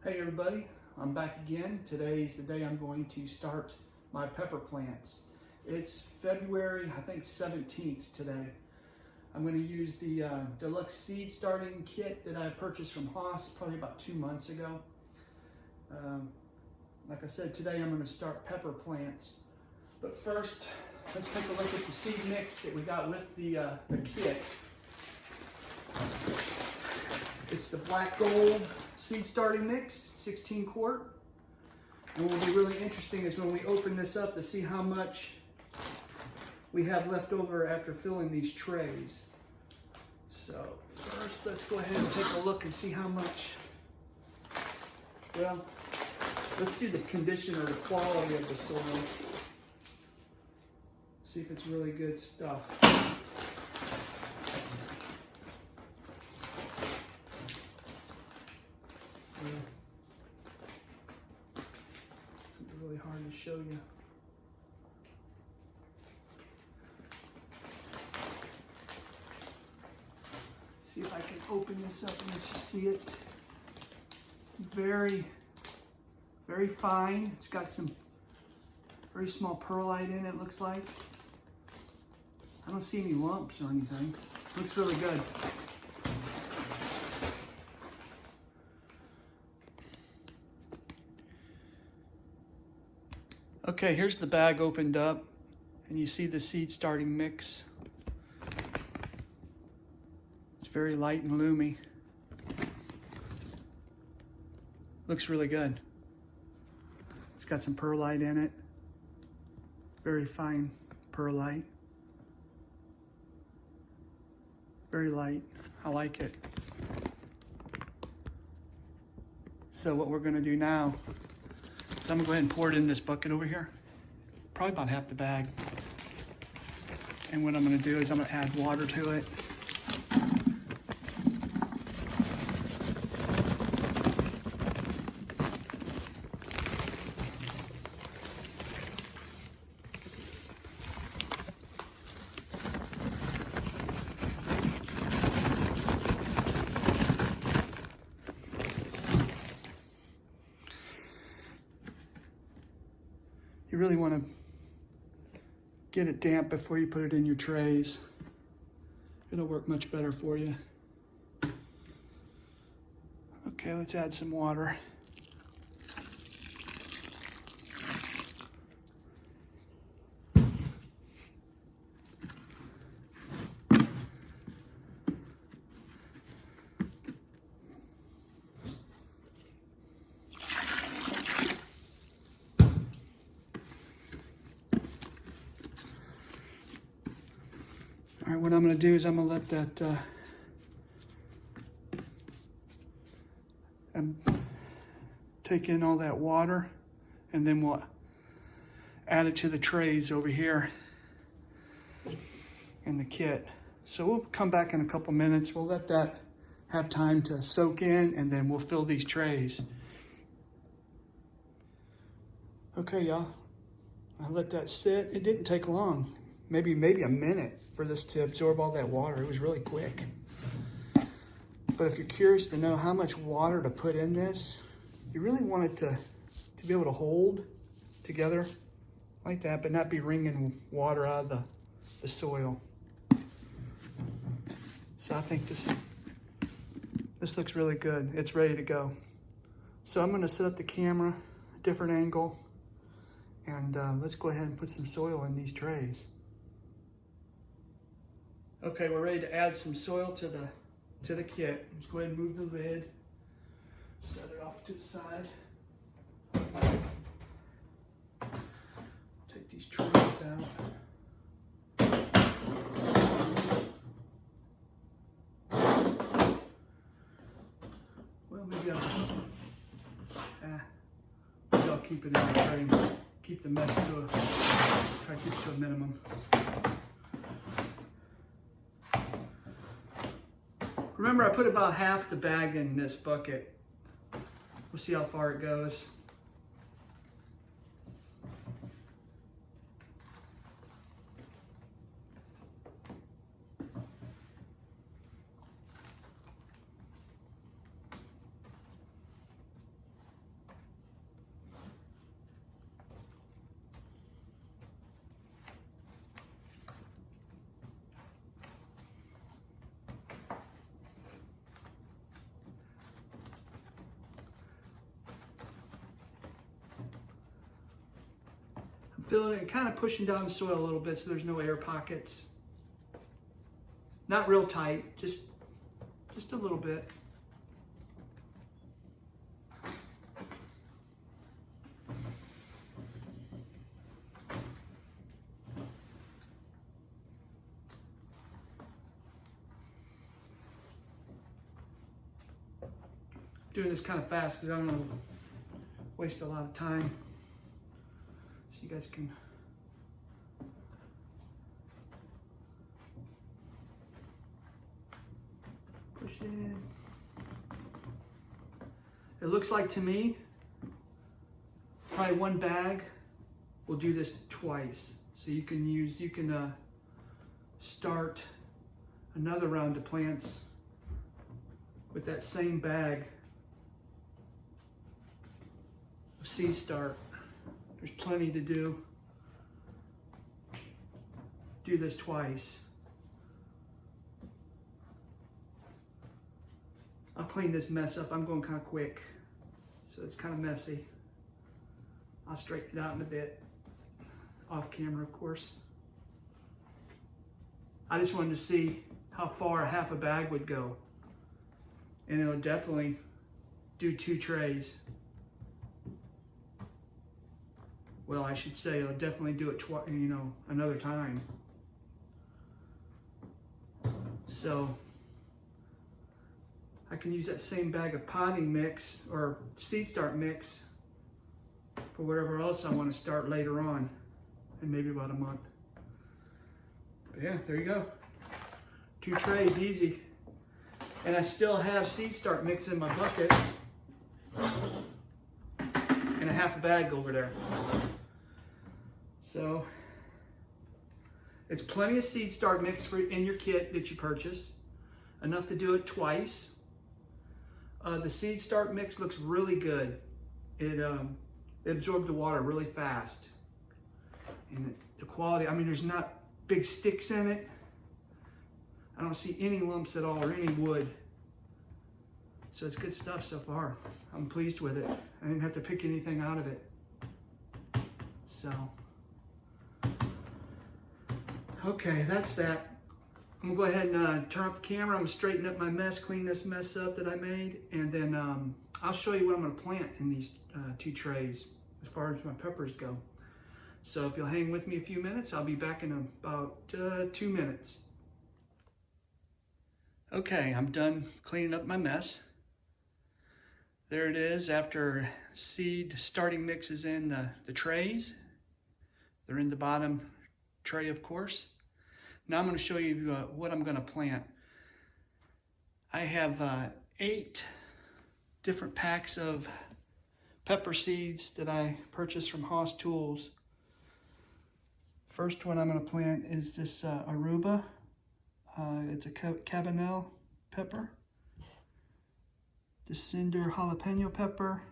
Hey everybody, I'm back again. Today's the day I'm going to start my pepper plants. It's February, I think 17th today. I'm going to use the deluxe seed starting kit that I purchased from HOSS probably about 2 months ago. Like I said, today I'm going to start pepper plants. But first, let's take a look at the seed mix that we got with the kit. It's the black gold seed starting mix, 16 quart. And what will be really interesting is when we open this up to see how much we have left over after filling these trays. So first, let's go ahead and take a look and see how much. Well, let's see the condition or the quality of the soil. See if it's really good stuff. It's really hard to show you. See if I can open this up and let you see it. It's very, very fine. It's got some very small perlite in it, looks like. I don't see any lumps or anything. Looks really good. Okay, here's the bag opened up, and you see the seed starting mix. It's very light and loomy. Looks really good. It's got some perlite in it. Very fine perlite. Very light. I like it. So what we're gonna do now is I'm gonna go ahead and pour it in this bucket over here. Probably about half the bag. And what I'm gonna do is I'm gonna add water to it. You really want to get it damp before you put it in your trays. It'll work much better for you. Okay, let's add some water. All right, what I'm going to do is I'm going to let that take in all that water, and then we'll add it to the trays over here in the kit. So we'll come back in a couple minutes. We'll let that have time to soak in, and then we'll fill these trays. Okay, y'all. I let that sit. It didn't take long. Maybe a minute for this to absorb all that water. It was really quick. But if you're curious to know how much water to put in this, you really want it to be able to hold together like that, but not be wringing water out of the soil. So I think this looks really good. It's ready to go. So I'm gonna set up the camera, different angle, and let's go ahead and put some soil in these trays. Okay, we're ready to add some soil to the kit. Let's go ahead and move the lid. Set it off to the side. Take these trays out. Well, maybe I'll keep it in the tray. Keep the mess try to keep it to a minimum. Remember, I put about half the bag in this bucket. We'll see how far it goes. filling it, kind of pushing down the soil a little bit so there's no air pockets. Not real tight, just a little bit. Doing this kind of fast because I don't want to waste a lot of time. So you guys can push in. It looks like to me, probably one bag will do this twice. So you can start another round of plants with that same bag of seed start. There's plenty to do. Do this twice. I'll clean this mess up. I'm going kind of quick, so it's kind of messy. I'll straighten it out in a bit, off camera, of course. I just wanted to see how far a half a bag would go, and it'll definitely do 2 trays. Well, I should say it'll definitely do it another time. So I can use that same bag of potting mix or seed start mix for whatever else I want to start later on in maybe about a month. But yeah, there you go. 2 trays, easy. And I still have seed start mix in my bucket and a half a bag over there. So it's plenty of seed start mix in your kit that you purchase, enough to do it twice. The seed start mix looks really good. It absorbed the water really fast. And the quality, I mean, there's not big sticks in it. I don't see any lumps at all or any wood. So it's good stuff so far. I'm pleased with it. I didn't have to pick anything out of it. So, okay, that's that. I'm gonna go ahead and turn off the camera. I'm gonna straighten up my mess, clean this mess up that I made, and then I'll show you what I'm gonna plant in these 2 trays as far as my peppers go. So if you'll hang with me a few minutes, I'll be back in about 2 minutes. Okay, I'm done cleaning up my mess. There it is after seed starting mix is in the trays. They're in the bottom tray, of course. Now I'm going to show you what I'm going to plant. I have 8 different packs of pepper seeds that I purchased from HOSS Tools. First one I'm going to plant is this Aruba. It's a cabanel pepper. The cinder jalapeno pepper.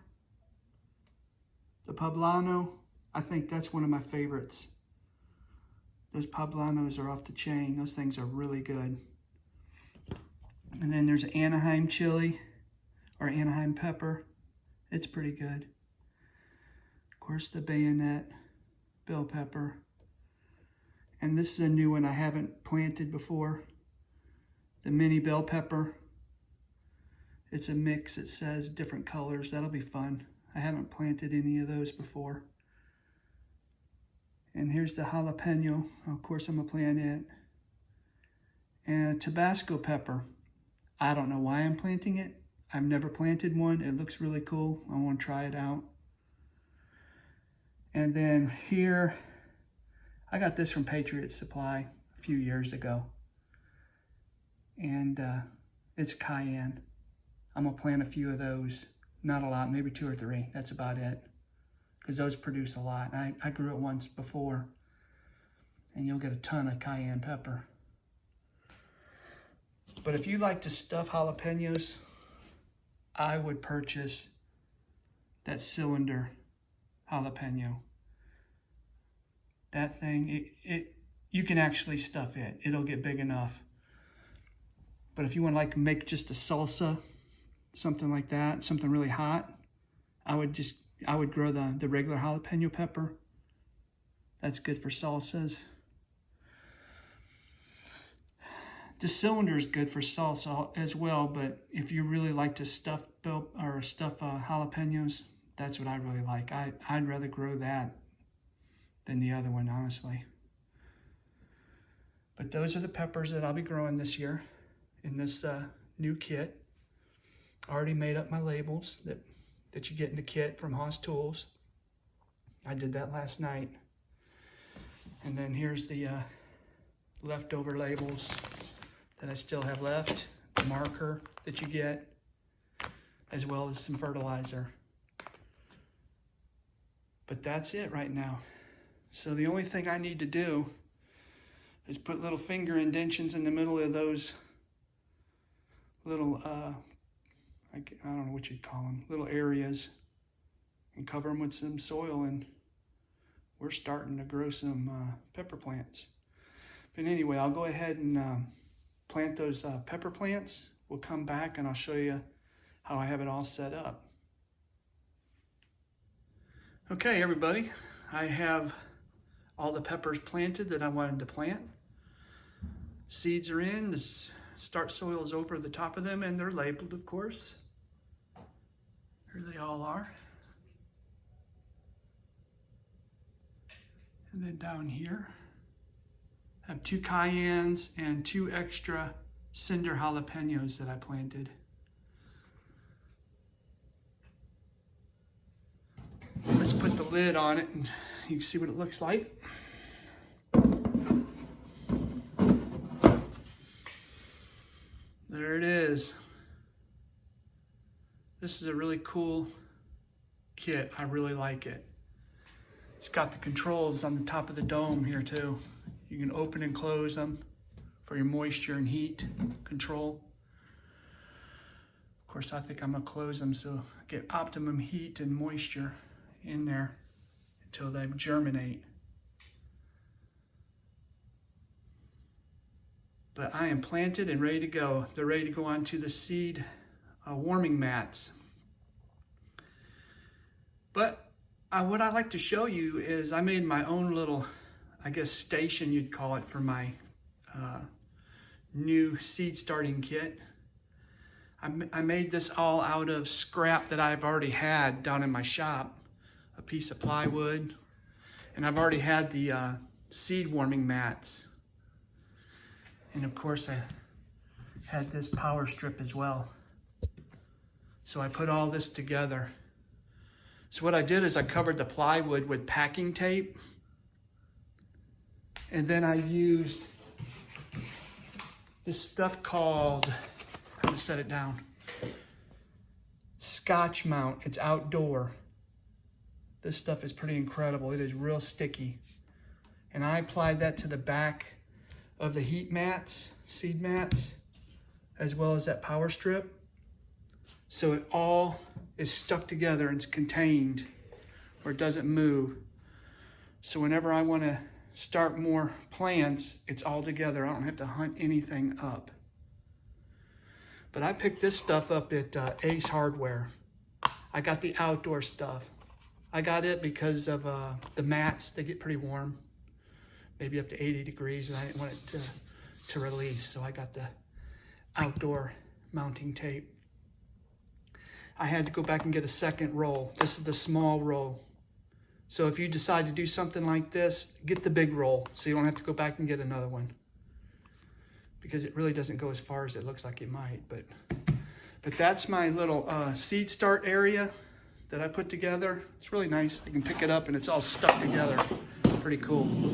The poblano. I think that's one of my favorites. Those poblanos are off the chain. Those things are really good. And then there's Anaheim chili or Anaheim pepper. It's pretty good. Of course, the bayonet bell pepper. And this is a new one I haven't planted before. The mini bell pepper. It's a mix, it says different colors. That'll be fun. I haven't planted any of those before. And here's the jalapeno. Of course, I'm gonna plant it. And Tabasco pepper. I don't know why I'm planting it. I've never planted one. It looks really cool. I want to try it out. And then here, I got this from Patriot Supply a few years ago. And it's cayenne. I'm gonna plant a few of those. Not a lot, maybe 2 or 3. That's about it. Because those produce a lot. I grew it once before. And you'll get a ton of cayenne pepper. But if you like to stuff jalapenos, I would purchase that cylinder jalapeno. That thing, you can actually stuff it. It'll get big enough. But if you want to make just a salsa, something like that, something really hot, I would grow the regular jalapeno pepper That's good for salsas. The cylinder is good for salsa as well, but if you really like to stuff jalapenos, that's what I really like. I'd rather grow that than the other one, honestly. But those are the peppers that I'll be growing this year in this new kit. I already made up my labels that you get in the kit from HOSS Tools. I did that last night. And then here's the leftover labels that I still have left, the marker that you get, as well as some fertilizer. But that's it right now. So the only thing I need to do is put little finger indentions in the middle of those little, I don't know what you'd call them, little areas, and cover them with some soil, and we're starting to grow some pepper plants. But anyway, I'll go ahead and plant those pepper plants. We'll come back and I'll show you how I have it all set up. Okay, everybody, I have all the peppers planted that I wanted to plant. Seeds are in, the start soil is over the top of them, and they're labeled, of course. Here they all are. And then down here, I have 2 cayennes and 2 extra cinder jalapenos that I planted. Let's put the lid on it and you can see what it looks like. There it is. This is a really cool kit. I really like it. It's got the controls on the top of the dome here too. You can open and close them for your moisture and heat control. Of course, I think I'm gonna close them so I get optimum heat and moisture in there until they germinate. But I am planted and ready to go. They're ready to go onto the seed warming mats. But what I like to show you is I made my own little, I guess, station you'd call it, for my new seed starting kit. I made this all out of scrap that I've already had down in my shop, a piece of plywood, and I've already had the seed warming mats. And of course I had this power strip as well. So I put all this together. So what I did is I covered the plywood with packing tape, and then I used this stuff called, how to set it down, Scotch mount. It's outdoor. This stuff is pretty incredible. It is real sticky. And I applied that to the back of the heat mats, seed mats, as well as that power strip. So it all is stuck together and it's contained where it doesn't move. So whenever I want to start more plants, it's all together. I don't have to hunt anything up. But I picked this stuff up at Ace Hardware. I got the outdoor stuff. I got it because of the mats. They get pretty warm, maybe up to 80 degrees, and I didn't want it to release, so I got the outdoor mounting tape. I had to go back and get a second roll. This is the small roll. So if you decide to do something like this, get the big roll so you don't have to go back and get another one, because it really doesn't go as far as it looks like it might. But that's my little seed start area that I put together. It's really nice. You can pick it up and it's all stuck together. Pretty cool.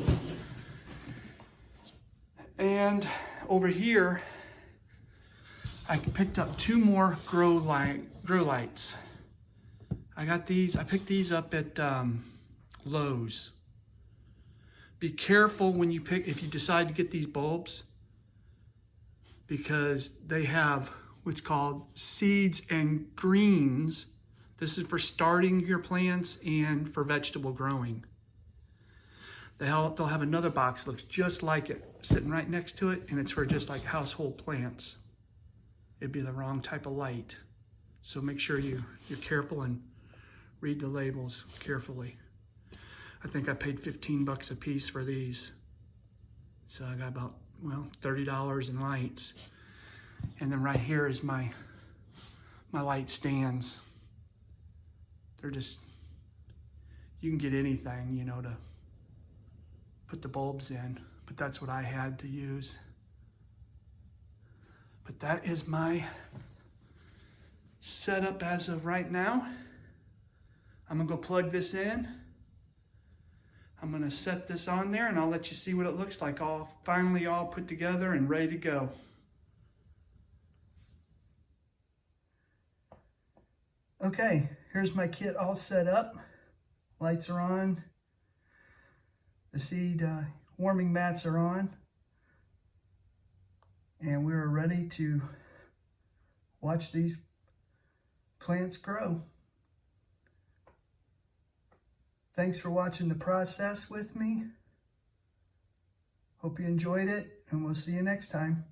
And over here, I picked up 2 more grow lights. I got these. I picked these up at Lowe's. Be careful when you if you decide to get these bulbs, because they have what's called seeds and greens. This is for starting your plants and for vegetable growing. They'll have another box that looks just like it sitting right next to it, and it's for just like household plants. It'd be the wrong type of light. So make sure you're careful and read the labels carefully. I think I paid 15 bucks a piece for these. So I got about, well, $30 in lights. And then right here is my light stands. They're just, you can get anything, you know, to put the bulbs in, but that's what I had to use. But that is my setup as of right now. I'm gonna go plug this in. I'm gonna set this on there and I'll let you see what it looks like finally all put together and ready to go. Okay, here's my kit all set up. Lights are on. The seed warming mats are on. And we are ready to watch these plants grow. Thanks for watching the process with me. Hope you enjoyed it, and we'll see you next time.